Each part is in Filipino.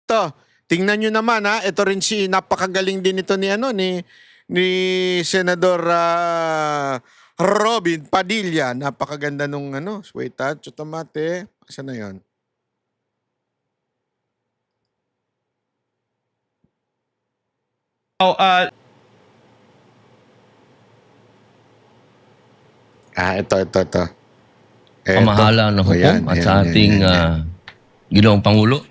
Ito, tingnan nyo naman ha. Ito rin si napakagaling din ito ni Senador Robin Padilla. Napakaganda nung wait ha, Chotomate. Saan na yun? Oh, Ito. Pamahala ng hukom at sa ating Ginoong Pangulo.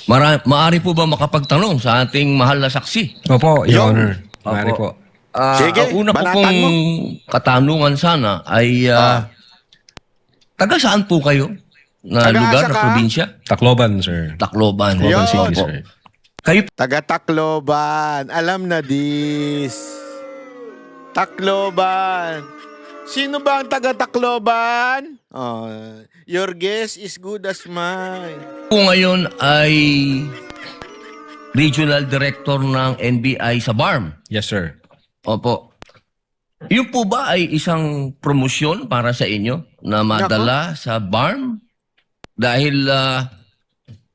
Maaari po ba makapagtanong sa ating mahal na saksi? Opo, Yo. Your Honor. Maaari po. Sige, Ang una ko banatan pong mo. katanungan sana ay taga saan po kayo na Taga lugar asa na ka? probinsya? Tacloban, sir. Tacloban. Yo. Tacloban City, Opo. sir. Kayo Taga Tacloban. Alam na this. Tacloban. Sino ba ang taga Tacloban? Oh, your guess is good as mine. po ngayon ay Regional Director ng NBI sa BARM. Yes, sir. Opo. Yun po ba ay isang promosyon para sa inyo na madala sa BARM? Dahil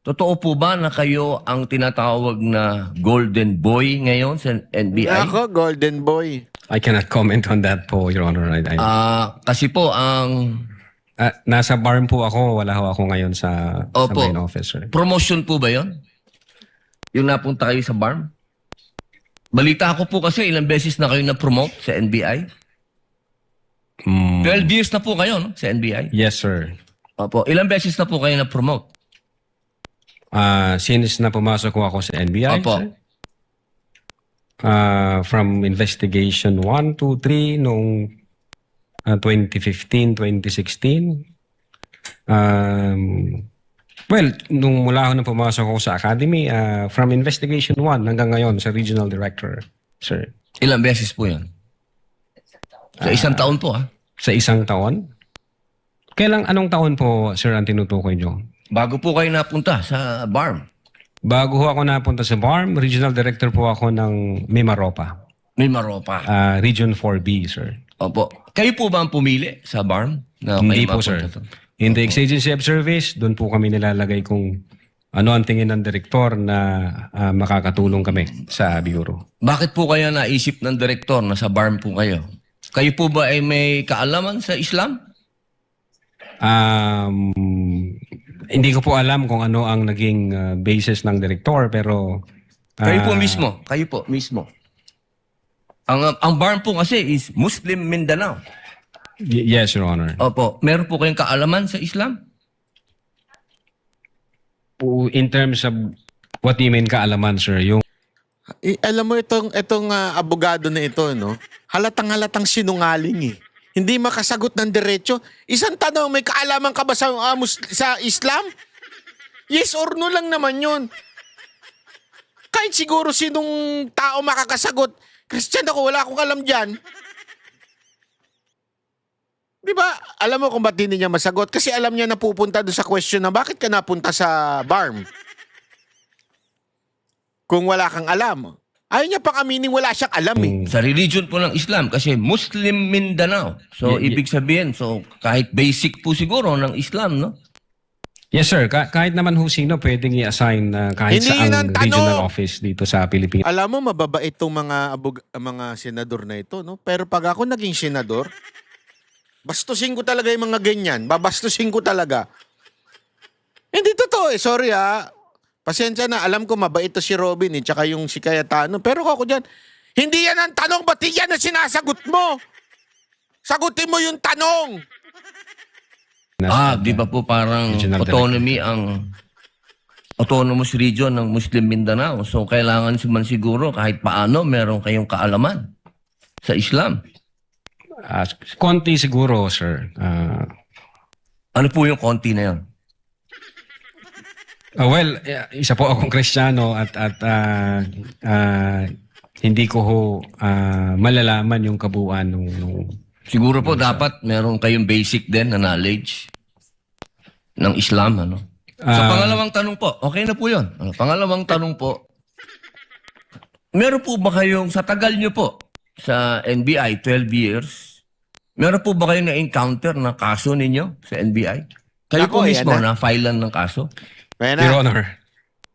totoo po ba na kayo ang tinatawag na Golden Boy ngayon sa NBI? Ako, Golden Boy. I cannot comment on that po, Your Honor. Kasi po ang Nasa barn po ako. Wala ho ako ngayon sa Opo. main office, sir. promotion po ba yon? Yung napunta kayo sa BARM? Balita ko po kasi ilang beses na kayo na-promote sa NBI. 12 years na po kayo no, sa NBI. Yes, sir. Opo. Ilang beses na po kayo na-promote? Since na pumasok ko ako sa NBI, Opo. sir. From investigation 1, 2, 3 noong 2015, 2016. Well, nung mula ako na pumasok ako sa academy, from investigation 1 hanggang ngayon sa regional director, sir. Ilang beses po yan? Sa isang taon po Sa isang taon? Anong taon po, sir, ang tinutukoy nyo? Bago po kayo napunta sa BARM. Bago ho ako napunta sa BARM, regional director po ako ng Mimaropa. Mimaropa. Region 4B, sir. Opo. Kayo po ba ang pumili sa BARM? Na Hindi kayo po, sir. mapunta to? In the exigency of service, doon po kami nilalagay kung ano ang tingin ng direktor na makakatulong kami sa bureau. Bakit po kaya naisip ng direktor na sa BARM po kayo? Kayo po ba ay may kaalaman sa Islam? Hindi ko po alam kung ano ang naging basis ng direktor, pero Kayo po mismo. Ang BARM po kasi is Muslim Mindanao. yes, Your Honor. Opo. Meron po kayong kaalaman sa Islam? In terms of what do you mean kaalaman, sir? Yung Alam mo itong abogado na ito, no? Halatang sinungaling eh. Hindi makasagot ng diretso. Isang tanong, may kaalaman ka ba sa Islam? Yes or no lang naman yun. Kahit siguro sinong tao makakasagot, Christian ako, wala akong alam dyan. Di ba? Alam mo kung ba't hindi niya masagot? Kasi alam niya na pupunta doon sa question na bakit ka napunta sa BARM? Kung wala kang alam. Ayaw niya pang aminin, wala siyang alam eh. Sa religion po ng Islam kasi Muslim Mindanao. So ibig sabihin, kahit basic po siguro ng Islam, no? yes, sir. Kahit naman ho sino pwedeng i-assign kahit Hindi yun ang saang regional tanong. office dito sa Pilipinas. Alam mo, mababait itong mga senador na ito, no? Pero pag ako naging senador, bastusin ko talaga yung mga ganyan. Babastusin ko talaga. Hindi totoo eh. Sorry Pasensya na. Alam ko mabait to si Robin tsaka yung si Cayetano. Pero ako dyan, hindi yan ang tanong. Ba't yan ang sinasagot mo? Sagutin mo yung tanong. Di ba po parang Regional autonomy ang autonomous region ng Muslim Mindanao. So kailangan man siguro kahit paano meron kayong kaalaman sa Islam. Konti siguro, sir. Ano po yung konti na yun? Well, isa po akong Kristiyano at hindi ko ho malalaman yung kabuuan nung Siguro po dapat meron kayong basic din na knowledge ng Islam. Ano? Sa pangalawang tanong po, okay na po yun. Pangalawang tanong po, meron po ba kayong, sa tagal nyo po, sa NBI, 12 years, meron po ba kayong na-encounter na kaso ninyo sa NBI? Kayo Ako, po mismo yan na filean ng kaso? Kaya Your na. Honor.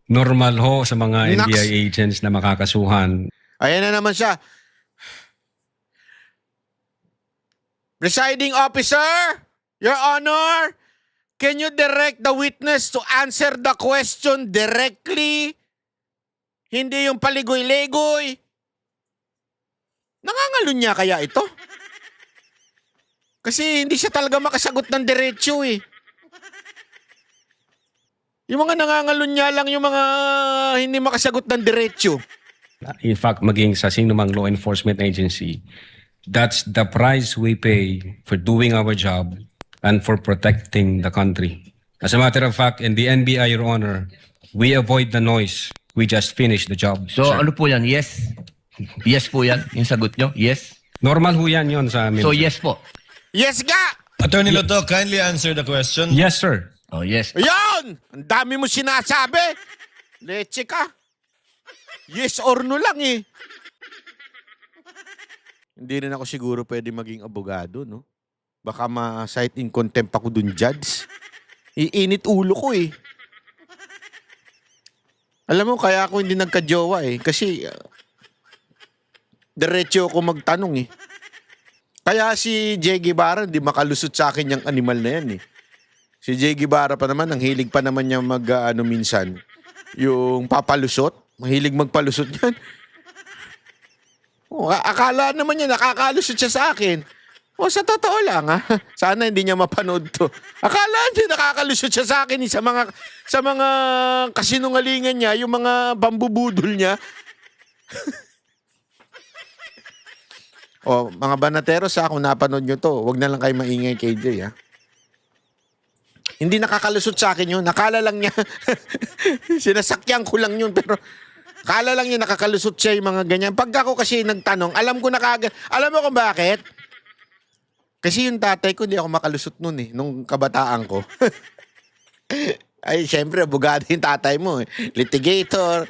Normal ho sa mga Naks. NBI agents na makakasuhan. Ayan na naman siya. Presiding officer, Your Honor, can you direct the witness to answer the question directly? Hindi yung paligoy-legoy. Nangangalo niya kaya ito? Kasi hindi siya talaga makasagot ng diretsyo eh. Yung mga nangangalun niya lang yung mga hindi makasagot ng diretsyo. In fact, maging sa sinumang law enforcement agency, that's the price we pay for doing our job and for protecting the country. As a matter of fact, in the NBI, Your Honor, we avoid the noise. We just finish the job. So sir. ano po yan? Yes? Yes po yan? Yung sagot nyo? Yes? Normal ho yan yun sa amin. So sir. yes po. Yes nga! Attorney Loto, kindly answer the question. Yes, sir. Oh yes. Ayun! Ang dami mo sinasabi. Leche ka. Yes or no lang eh. Hindi rin ako siguro pwede maging abogado, no? Baka ma-cite in contempt ako dun, judge. Iinit ulo ko eh. Alam mo, kaya ako hindi nagka-jowa eh. Kasi, diretso ako magtanong eh. Kaya si Jay Guevara, hindi makalusot sa akin yung animal na yan eh. Si Jay Guevara pa naman, ang hilig pa naman niya minsan, yung papalusot. Mahilig magpalusot yan. Oh, akala naman niya, nakakalusot siya sa akin. O sa totoo lang ha, sana hindi niya mapanood to. Akala niya nakakalusot siya sa akin sa mga kasinungalingan niya, yung mga pambubudol niya. O mga banateros ha, kung napanood niyo to, wag na lang kayo maingay kay Jay ha. Hindi nakakalusot sa akin yun. Nakala lang niya. Sinasakyan ko lang yun. Pero akala lang niya nakakalusot siya yung mga ganyan. Pag ako kasi nagtanong, alam ko na kagad. Alam mo kung bakit? Kasi yung tatay ko, hindi ako makalusot nun eh. Nung kabataan ko. Ay, syempre, abogado yung tatay mo eh. Litigator,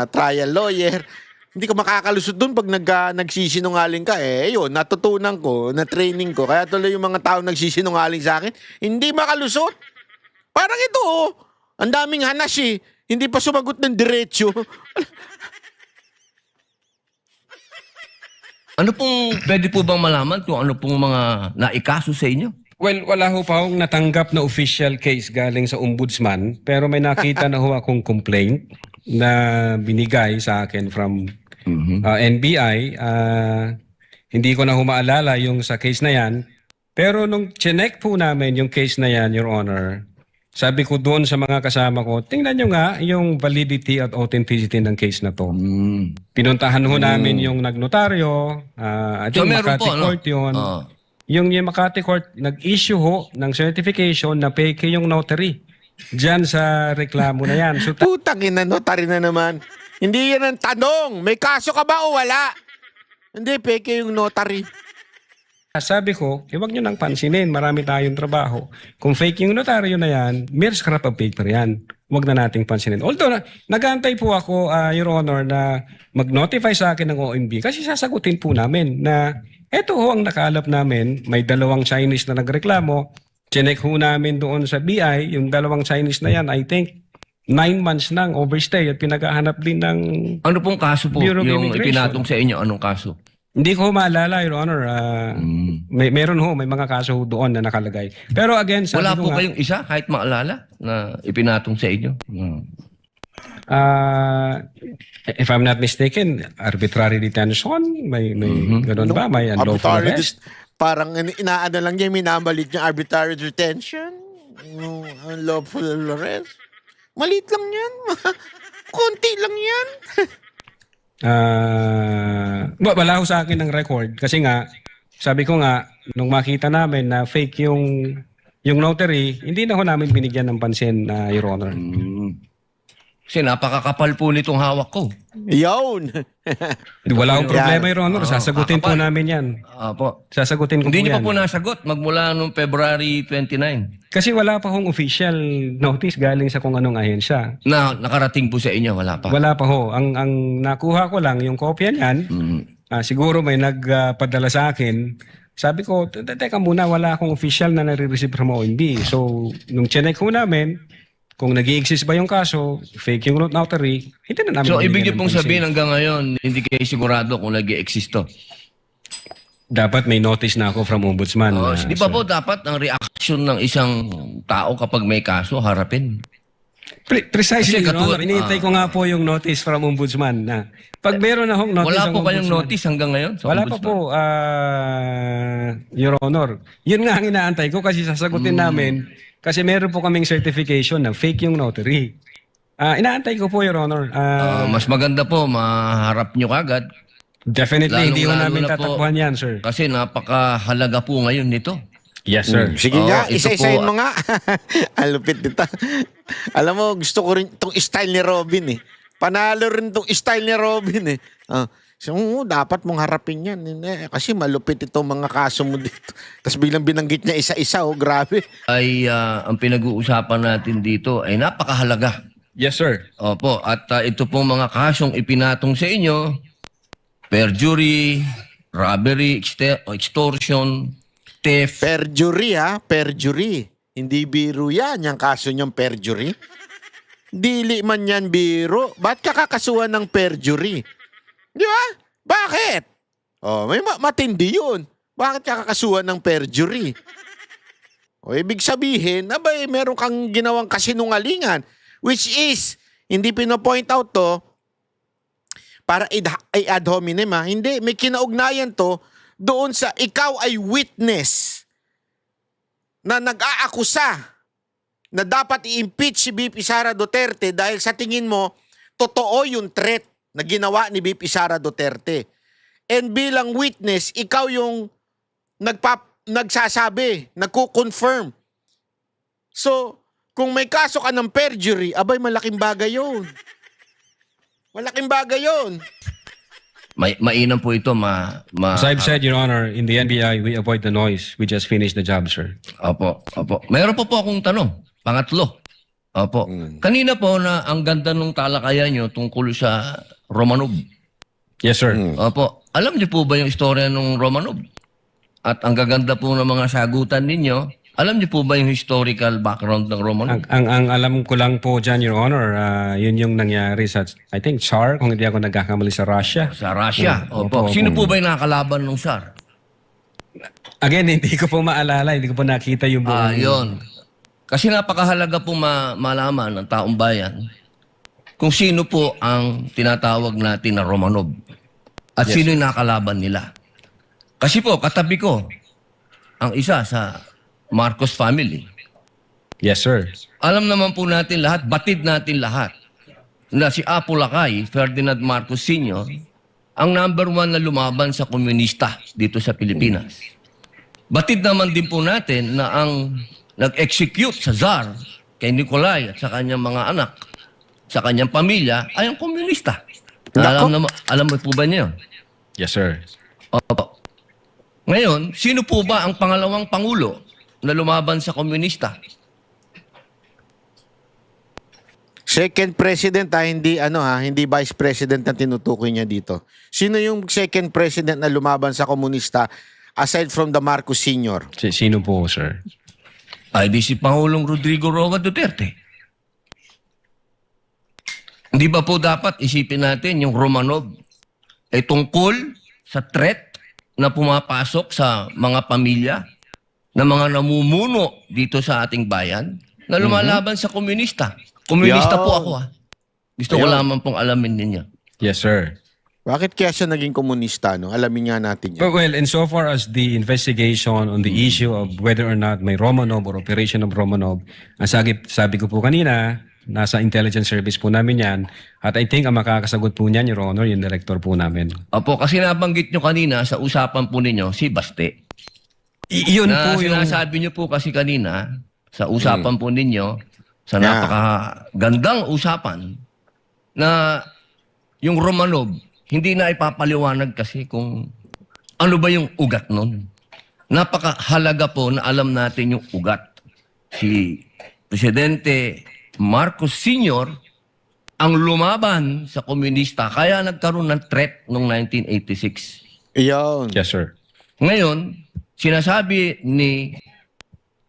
trial lawyer. Hindi ko makakalusot dun pag nagsisinungaling ka. Eh, yun, natutunan ko, na-training ko. Kaya tuloy yung mga tao nagsisinungaling sa akin, hindi makalusot. Parang ito, oh. Ang daming hanas eh. Hindi pa sumagot ng diretsyo. Ano pong pwede po bang malaman kung ano pong mga naikaso sa inyo? Well, wala ho pa akong natanggap na official case galing sa ombudsman, pero may nakita na ho akong complaint na binigay sa akin from NBI. Hindi ko na humaalala yung sa case na yan. Pero nung chinek po namin yung case na yan, Your Honor, sabi ko doon sa mga kasama ko, tingnan nyo nga yung validity at authenticity ng case na to. Pinuntahan ho namin yung nagnotaryo, I So think meron Makati po, no? Court yun. Yung Makati Court, nag-issue ho ng certification na fake yung notary. Diyan sa reklamo na yan. So, Putang ina, notary na naman. Hindi yan ang tanong. May kaso ka ba o wala? Hindi, peke yung notary. sabi ko, wag nyo nang pansinin. Marami tayong trabaho. Kung fake yung notaryo na yan, mere scrap of paper yan. Wag na nating pansinin. Although, nag-aantay po ako, Your Honor, na mag-notify sa akin ng OMB kasi sasagutin po namin na eto ho ang nakalap namin. May 2 Chinese na nagreklamo. Chinek ho namin doon sa BI. Yung 2 Chinese na yan, I think, 9 months nang overstay at pinaghahanap din ng... Ano pong kaso po Bureau of yung Immigration. ipinatong sa inyo? Anong kaso? Hindi ko maalala, Your Honor. Meron ho, may mga kaso ho doon na nakalagay. Pero again, sabi Wala ko po nga, kayong isa kahit maalala na ipinatong sa inyo? if I'm not mistaken, arbitrary detention, may ganun ba? May unlawful Arbitrary arrest? parang inaano lang niya, minamalit niya arbitrary detention. Unlawful arrest. Maliit lang yan. Konti lang yan. Wala ho sa akin ng record kasi nga, sabi ko nga, nung makita namin na fake yung notary, hindi na ho namin binigyan ng pansin, Your Honor. Kasi napakakapal po nitong hawak ko. Yun. Wala akong problema, Yan. Your Honor. Sasagutin po kakapal. namin yan. Apo. Sasagutin ko Hindi niyo po pa po yan. nasagot magmula noong February 29 Kasi wala pa hong official notice galing sa kung anong ahensya. na nakarating po sa inyo. Wala pa. Wala pa ho. Ang nakuha ko lang, yung kopya niyan, siguro may nagpadala sa akin. Sabi ko, teka muna, wala akong official na nare-receive from OMB. So, nung chinek ho namin, kung nag-i-exist ba yung kaso, fake yung notary, hindi na namin So, ibig bibigyan niyo ng pong consent. sabihin hanggang ngayon, hindi kayo sigurado kung nag-i-exist to. Dapat may notice na ako from Ombudsman. Di ba sir. po dapat ang reaction ng isang tao kapag may kaso, harapin? Precisely, Kasi Your Honor. Iniintay ko nga po yung notice from Ombudsman na pag meron akong notice Wala ang po kayong Ombudsman- notice hanggang ngayon? Sa Wala pa ombudsman? po, Your Honor. Yun nga ang inaantay ko kasi sasagutin namin kasi meron po kaming certification na fake yung notary. Inaantay ko po, Your Honor. Mas maganda po, maharap nyo kagad. Definitely, hindi ko lalong-lalo namin na po- tatakbuhan yan, sir. Kasi napakahalaga po ngayon nito. Yes, sir. Sige Oo, nga, ito isa-isahin po, mo nga. Ang lupit nito. Alam mo, gusto ko rin itong style ni Robin eh. Panalo rin itong style ni Robin eh. So, dapat mong harapin yan. Kasi malupit itong mga kaso mo dito. Tapos biglang binanggit niya isa-isa. Grabe. Ay ang pinag-uusapan natin dito ay napakahalaga. Yes, sir. Opo, at ito pong mga kasong ipinatong sa inyo, perjury, robbery, extortion, theft. Perjury ha, perjury. Hindi biro yan, yung kaso niyang perjury. Dili man yan biro. Ba't ka kakasuhan ng perjury? Di ba? Bakit? May matindi yun. Bakit ka kakasuhan ng perjury? Ibig sabihin, abay, meron kang ginawang kasinungalingan. Which is, hindi pinopoint out to, para ad hominem ha. Hindi, may kinaugnayan to doon sa ikaw ay witness na nag-aakusa na dapat i-impeach si BP Sara Duterte dahil sa tingin mo, totoo yung threat na ginawa ni BP Sara Duterte. And bilang witness, ikaw yung nagsasabi, nagko-confirm. So, kung may kaso ka ng perjury, abay malaking bagay yun. Malaking bagay yun. Mainam po ito, As I've said, Your Honor, in the NBI, we avoid the noise. We just finish the job, sir. Opo. Mayroon po akong tanong. Pangatlo. Opo. Kanina po na ang ganda ng talakayan nyo tungkol sa Romanov. Yes, sir. Opo. Alam niyo po ba yung istorya ng Romanov? At ang gaganda po ng mga sagutan ninyo, alam niyo po ba yung historical background ng Romanov? Ang alam ko lang po dyan, Your Honor, yun yung nangyari sa, I think, Tsar, kung hindi ako nagkakamali sa Russia. Sa Russia. Opo. Opo. Sino po ba yung nakakalaban ng Tsar? Again, hindi ko po maalala, hindi ko po nakita yung buong... Yun. Kasi napakahalaga po malaman ng taong bayan kung sino po ang tinatawag natin na Romanov at sino yung nakakalaban nila. Kasi po, katabi ko ang isa sa Marcos family. Yes, sir. Alam naman po natin lahat, batid natin lahat, na si Apo Lakay, Ferdinand Marcos Sr., ang number 1 na lumaban sa komunista dito sa Pilipinas. Batid naman din po natin na ang nag-execute sa Tsar kay Nikolai at sa kanyang mga anak, sa kanyang pamilya, ay ang komunista. Alam mo po ba niyo? Yes, sir. Opo. Ngayon, sino po ba ang pangalawang pangulo na lumaban sa komunista? Second president hindi vice president ang tinutukoy niya dito. Sino yung second president na lumaban sa komunista aside from the Marcos Sr.? Sino po, sir? Ay di si Pangulong Rodrigo Roa Duterte. Hindi ba po dapat isipin natin yung Romanov ay tungkol sa threat na pumapasok sa mga pamilya na mga namumuno dito sa ating bayan na lumalaban sa komunista. Komunista po ako Gusto ko lamang pong alamin ninyo. Yes, sir. Bakit kaya siya naging komunista? No? Alamin nga natin yan. Well, insofar as the investigation on the issue of whether or not may Romanov or operation of Romanov, ang sabi ko po kanina, nasa intelligence service po namin yan. At I think ang makakasagot po niyan, Your Honor, yung director po namin. Opo, kasi nabanggit nyo kanina sa usapan po ninyo si Baste. Yun Na po yung... sinasabi nyo po kasi kanina sa usapan po ninyo, sa napakagandang usapan, na yung Romanov, hindi na ipapaliwanag kasi kung ano ba yung ugat nun. Napakahalaga po na alam natin yung ugat. Si Presidente Marcos Sr. ang lumaban sa komunista, kaya nagkaroon ng threat noong 1986. Iyon. Yes, sir. Ngayon, sinasabi ni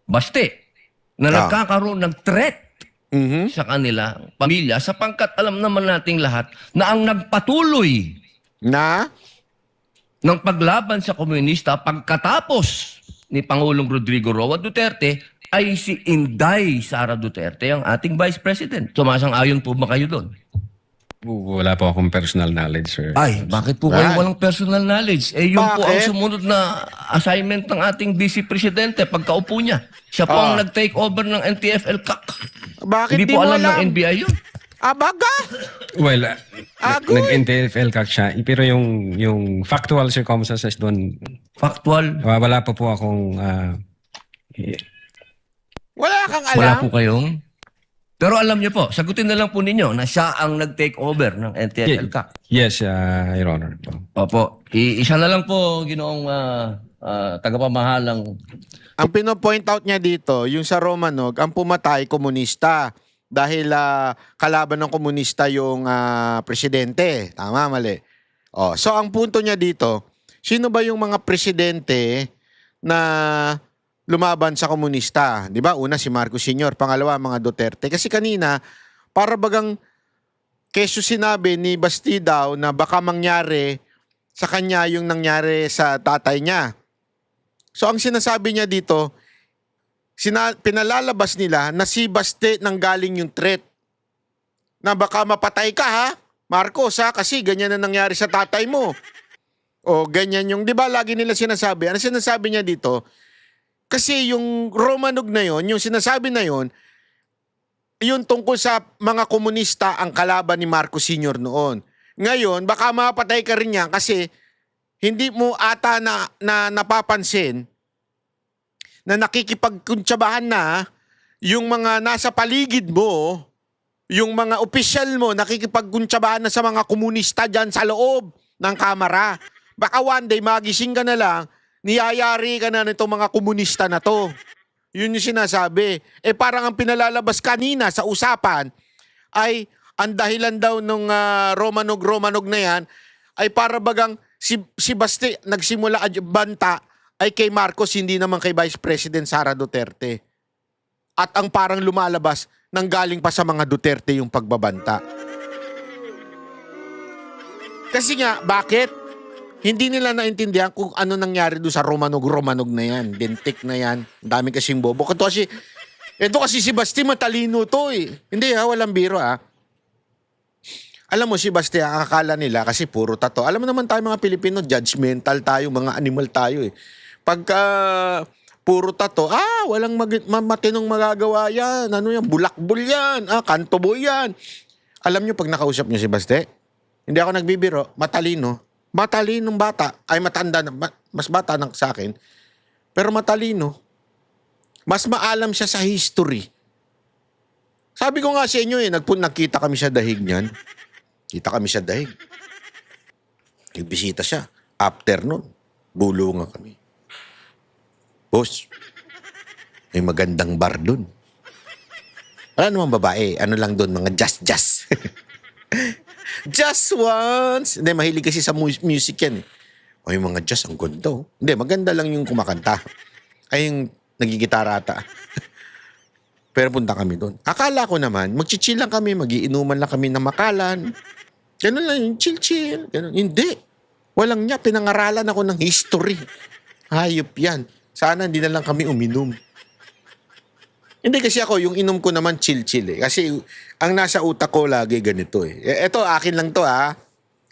Baste na nagkakaroon ng threat sa kanila, pamilya, sapagkat alam naman nating lahat na ang nagpatuloy Na? ng paglaban sa komunista pagkatapos ni Pangulong Rodrigo Roa Duterte ay si Inday Sara Duterte, ang ating Vice President. Sumasang-ayon po ba kayo doon? Wala po akong personal knowledge, sir. Ay, bakit po kayo walang personal knowledge? Eh, yun po ang Bakit? sumunod na assignment ng ating Vice Presidente pagkaupo niya. Siya po ang nag-take over ng NTF-ELCAC. Bakit Hindi di po mo alam alam? ng NBI yun. Baga? Well, Agoy! nag-NTFL kak siya. Pero yung factual circumstances doon, Factual. wala pa po akong... Wala kang alam? Wala po kayong... Pero alam niyo po, sagutin na lang po ninyo na siya ang nag-take over ng NTF-ELCAC. yes, Your Honor. Opo. Isa na lang po, ginoong tagapamahalang. Ang pino-point out niya dito, yung sa Romanog, ang pumatay, komunista. Dahil kalaban ng komunista yung presidente. Tama, mali. So, ang punto niya dito, sino ba yung mga presidente na lumaban sa komunista? Di ba? Una, si Marcos Sr. Pangalawa, mga Duterte. Kasi kanina, para bagang keso sinabi ni Basti daw na baka mangyari sa kanya yung nangyari sa tatay niya. So, ang sinasabi niya dito, pinalalabas nila na si Baste nang galing yung threat. Na baka mapatay ka ha, Marcos ha, kasi ganyan na nangyari sa tatay mo. O ganyan yung, di ba lagi nila sinasabi? Ano sinasabi niya dito? Kasi yung Romanog na yon, yung sinasabi na yon, yun tungkol sa mga komunista ang kalaban ni Marcos Sr. noon. Ngayon, baka mapatay ka rin yan kasi hindi mo ata na napapansin na nakikipagkuntsabahan na yung mga nasa paligid mo, yung mga opisyal mo, nakikipagkuntsabahan na sa mga komunista dyan sa loob ng kamara. Baka one day magising ka na lang, niyayari ka na nitong mga komunista na to. Yun yung sinasabi. Parang ang pinalalabas kanina sa usapan ay ang dahilan daw nung Romanog na yan ay para bagang si Basti nagsimula banta ay kay Marcos, hindi naman kay Vice President Sara Duterte. At ang parang lumalabas, nanggaling pa sa mga Duterte yung pagbabanta. Kasi nga, bakit? Hindi nila naintindihan kung ano nangyari doon sa Romanog na yan. Dentik na yan. Ang dami kasing bobo. Ito kasi si Basti matalino to eh. Hindi ha, walang biro ha. Alam mo si Basti, ang akala nila kasi puro tato. Alam mo naman tayo mga Pilipino, judgmental tayo, mga animal tayo eh. Pagka puro tato, walang matinong magagawa yan. Ano yan? Bulakbol yan. Kantobo yan. Alam nyo pag nakausap nyo si Basti, hindi ako nagbibiro, matalino. Matalinong bata, ay matanda, mas bata sa akin, pero matalino. Mas maalam siya sa history. Sabi ko nga sa inyo nagkita kami sa dahig niyan. Kita kami sa dahig. Nagbisita siya. After nun, bulungan kami. Boss, may magandang bar dun. Wala namang babae. Ano lang dun, mga just. Just once. Hindi, mahilig kasi sa music yan eh. Ay, mga just, ang ganda oh. Hindi, maganda lang yung kumakanta. Ay, yung nagigitara ata. Pero punta kami doon. Akala ko naman, magchichill lang kami, magiinuman lang kami na makalan. Ganun lang yung chill. Ganun. Hindi. Walang niya, pinangaralan ako ng history. Hayop yan. Sana hindi na lang kami uminom. Hindi kasi ako, yung inom ko naman chill eh. Kasi ang nasa utak ko lagi ganito eh. Ito, akin lang to ha.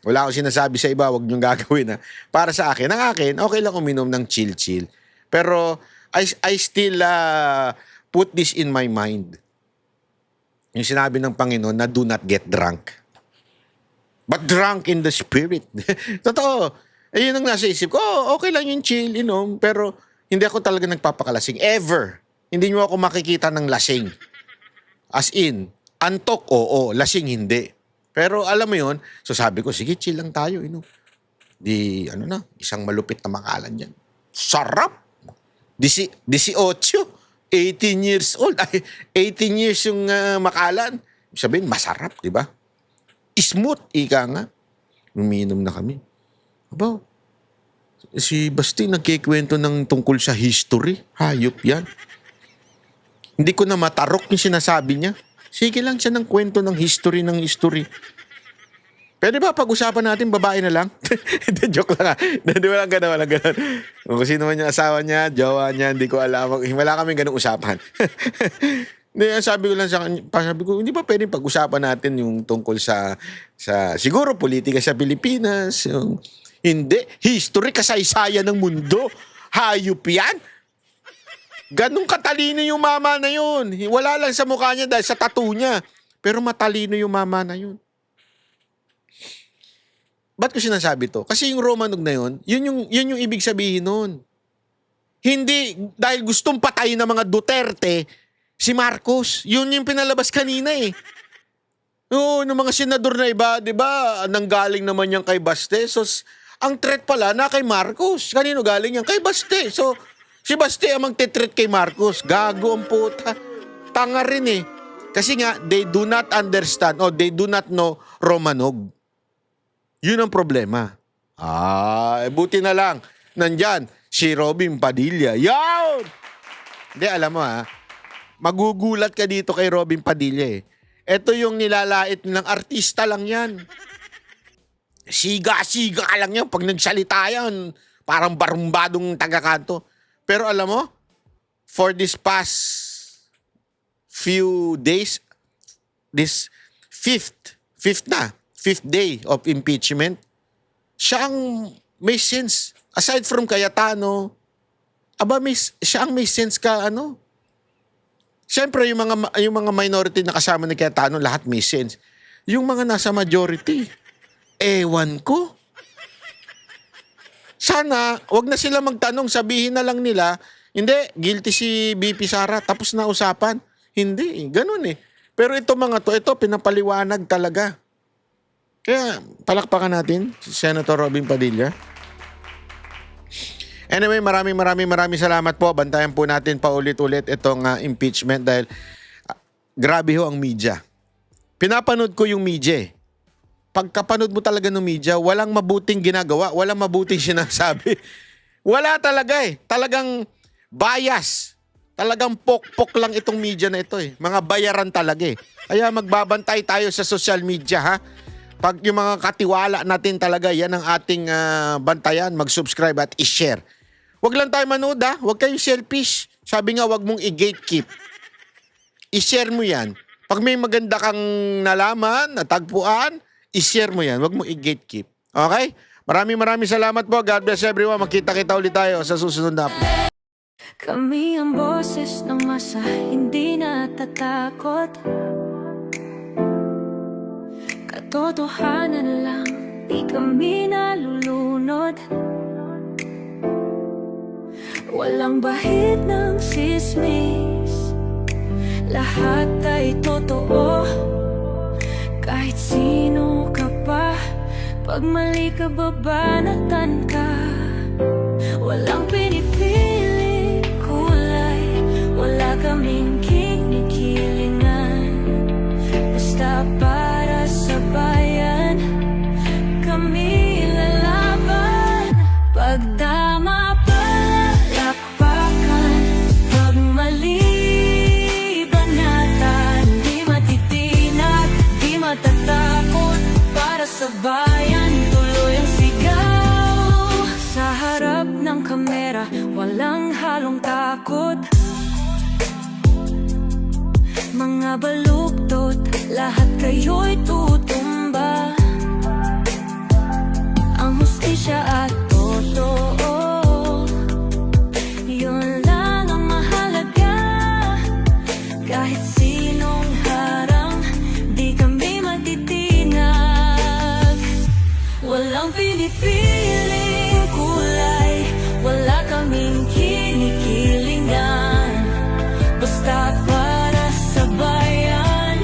Wala akong sinasabi sa iba, wag niyong gagawin ha. Para sa akin, ang akin, okay lang uminom ng chill. Pero I still put this in my mind. Yung sinabi ng Panginoon na do not get drunk. But drunk in the spirit. Totoo. Yun ang nasa isip ko. Okay lang yung chill, inom. Pero hindi ako talaga nagpapakalasing. Ever. Hindi nyo ako makikita ng lasing. As in, antok, oo. Lasing, hindi. Pero alam mo yun, so sabi ko, sige, chill lang tayo. Isang malupit na makalan yan. Sarap! 18 years old. 18 years yung makalan. Sabihin, masarap, di ba? Smooth, ika nga. Umiinom na kami. Aba, si Basti nagkikwento ng tungkol sa history. Hayop yan. Hindi ko na matarok yung sinasabi niya. Sige lang siya ng kwento ng history. Pwede ba pag-usapan natin babae na lang? Hindi, joke lang. Hindi, walang ganun. Kung sino man yung asawa niya, jowa niya, hindi ko alam. Wala kaming ganung usapan. Hindi, sabi ko lang sa kanya, sabi ko, hindi ba pwedeng pag-usapan natin yung tungkol sa siguro politika sa Pilipinas, hindi, history, kasaysayan ng mundo. Hayop yan. Ganun katalino yung mama na yun. Wala lang sa mukha niya dahil sa tattoo niya. Pero matalino yung mama na yun. Ba't ko sinasabi to? Kasi yung Romanog na yun yung ibig sabihin nun. Hindi dahil gustong patayin ng mga Duterte, si Marcos. Yun yung pinalabas kanina eh. Oo, ng mga senador na iba, di ba? Nanggaling naman yan kay Baste. So, ang threat pala na kay Marcos. Kanino galing yan? Kay Baste. So, si Baste ang magte-threat kay Marcos. Gago ang puta. Tanga rin eh. Kasi nga, they do not understand or they do not know Romanog. Yun ang problema. Buti na lang. Nandyan, si Robin Padilla. Yawn! Hindi, alam mo magugulat ka dito kay Robin Padilla eh. Ito yung nilalait ng artista lang yan. Siga-siga ka lang yan. Pag nagsalita yan, parang barumbadong tagakanto. Pero alam mo, for this past few days, this fifth day of impeachment, siya ang may sense. Aside from Cayetano, siya ang may sense ka, Siyempre, yung mga minority na kasama ni Cayetano, lahat may sense. Yung mga nasa majority, ewan ko. Sana, wag na sila magtanong, sabihin na lang nila, hindi, guilty si BP Sara, tapos na usapan. Hindi, ganun eh. Pero ito pinapaliwanag talaga. Kaya, palakpakan natin si Senator Robin Padilla. Anyway, maraming salamat po. Bantayan po natin paulit-ulit itong impeachment dahil grabe ho ang media. Pinapanood ko yung media eh. Pagkapanood mo talaga ng media, walang mabuting ginagawa, walang mabuting sinasabi. Wala talaga eh. Talagang bias. Talagang pok-pok lang itong media na ito eh. Mga bayaran talaga eh. Kaya magbabantay tayo sa social media ha. Pag yung mga katiwala natin talaga, yan ang ating bantayan, mag-subscribe at i-share. Huwag lang tayo manood ha. Huwag kayong selfish. Sabi nga, huwag mong i-gatekeep. I-share mo yan. Pag may maganda kang nalaman, natagpuan, i-share mo yan. Huwag mong i-gatekeep. Okay? Maraming salamat po. God bless everyone. Magkita-kita ulit tayo sa susunod na upload. Kami ang boses ng masa, hindi natatakot. Katotohanan lang, di kami nalulunod. Walang bahid ng sismis, lahat ay totoo. Kahit sino ka pa, pag mali ka babanatan ka. Walang pinipili kulay, wala kaming kinikilingan. Basta para sa bayan, kami lalaban. Pag tama palakpakan, pag mali banatan. Di matitinag, di matatakot, para sa bayan tuloy ang sigaw. Sa harap ng kamera, walang halong takot. Mga baluktot, lahat kayo'y tutumba. Ang hustisya at totoo, yun lang ang mahalaga. Kahit sinong harang, di kami matitinag. Walang pinipiling kulay, wala kaming kinikilingan. Basta para sa bayan,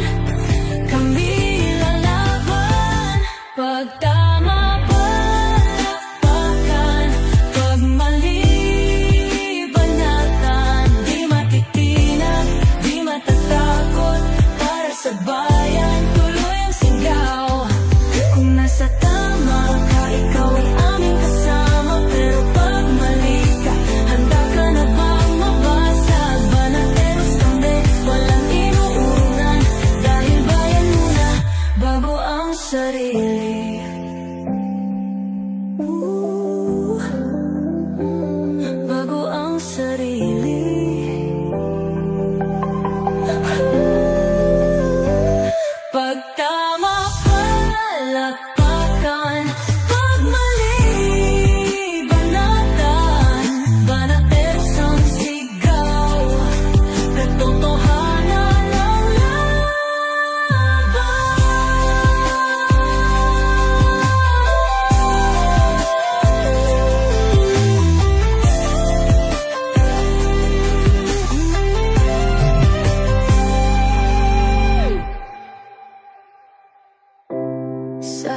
kami lalaban. Pag tama palakpakan, pag mali banatan. Di matitinag, di matatakot, para sa bayan tuloy ang sigaw. Kung nasa tama ka, ikaw ay aming kasama. Pero pag mali ka, handa Bago ang sarili. Bago ang sarili. Pag tama palakpakan, pag mali banatan, banatersang sigaw, katotohanan ang laban. Sa